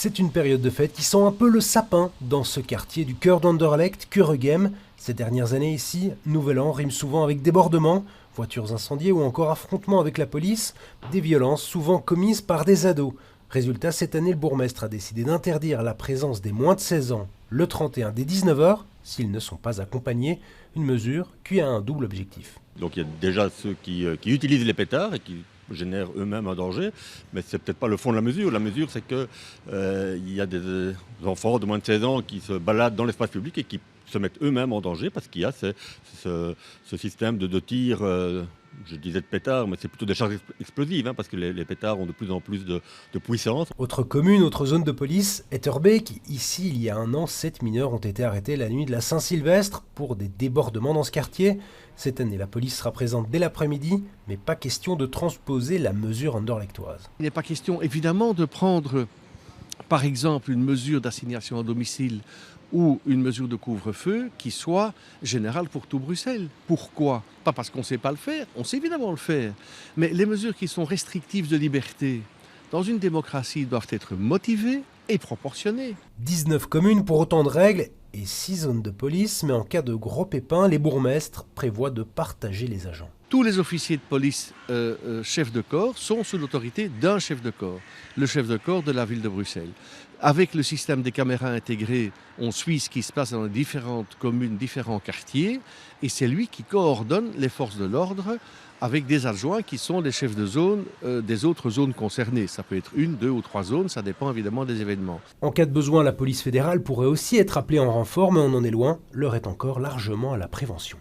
C'est une période de fête qui sent un peu le sapin dans ce quartier du cœur d'Anderlecht, Kuregem. Ces dernières années ici, Nouvel An rime souvent avec débordements, voitures incendiées ou encore affrontements avec la police, des violences souvent commises par des ados. Résultat, cette année, le bourgmestre a décidé d'interdire la présence des moins de 16 ans le 31 dès 19h, s'ils ne sont pas accompagnés, une mesure qui a un double objectif. Donc il y a déjà ceux qui utilisent les pétards et qui génèrent eux-mêmes un danger, mais c'est peut-être pas le fond de la mesure. La mesure, c'est que il y a des enfants de moins de 16 ans qui se baladent dans l'espace public et qui se mettent eux-mêmes en danger parce qu'il y a ce système de tir, je disais de pétards, mais c'est plutôt des charges explosives, parce que les pétards ont de plus en plus de puissance. Autre commune, autre zone de police, Etterbeek. Ici, il y a un an, 7 mineurs ont été arrêtés la nuit de la Saint-Sylvestre pour des débordements dans ce quartier. Cette année, la police sera présente dès l'après-midi, mais pas question de transposer la mesure anderlechtoise. Il n'est pas question, évidemment, de prendre, par exemple, une mesure d'assignation à domicile ou une mesure de couvre-feu qui soit générale pour tout Bruxelles. Pourquoi ? Pas parce qu'on ne sait pas le faire, on sait évidemment le faire, mais les mesures qui sont restrictives de liberté dans une démocratie doivent être motivées et proportionnées. 19 communes pour autant de règles et 6 zones de police, mais en cas de gros pépins, les bourgmestres prévoient de partager les agents. Tous les officiers de police chefs de corps sont sous l'autorité d'un chef de corps, le chef de corps de la ville de Bruxelles. Avec le système des caméras intégrées, on suit ce qui se passe dans les différentes communes, différents quartiers, et c'est lui qui coordonne les forces de l'ordre avec des adjoints qui sont les chefs de zone des autres zones concernées. Ça peut être 1, 2 ou 3 zones, ça dépend évidemment des événements. En cas de besoin, la police fédérale pourrait aussi être appelée en renfort, mais on en est loin, l'heure est encore largement à la prévention.